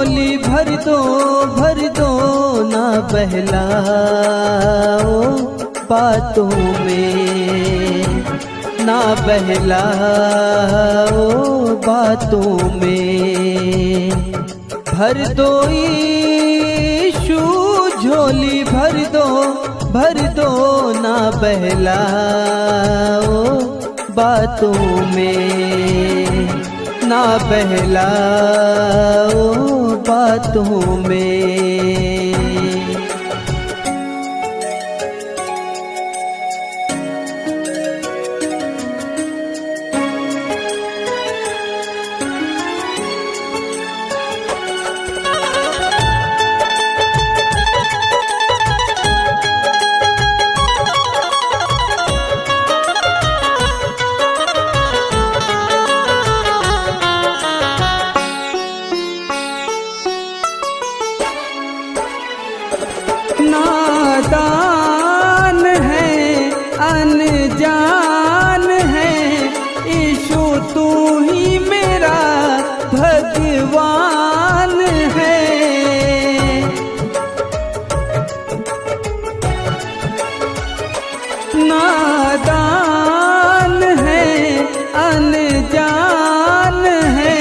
झोली भर दो ना बहलाओ बातों में, ना बहलाओ बातों में। भर दो यीशु झोली भर दो ना बहलाओ बातों में, ना बहलाओ बातों में। नादान है अनजान है यीशु तू ही मेरा भगवान है। नादान है अनजान है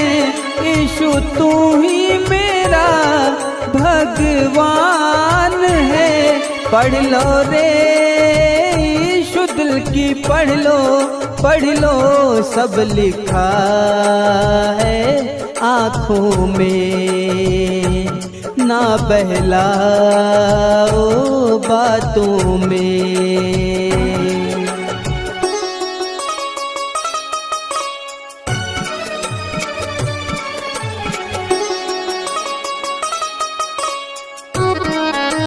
यीशु तू ही मेरा भगवान है। पढ़ लो रे यीशु दिल की पढ़ लो सब लिखा है आँखों में, ना बहलाओ बातों में।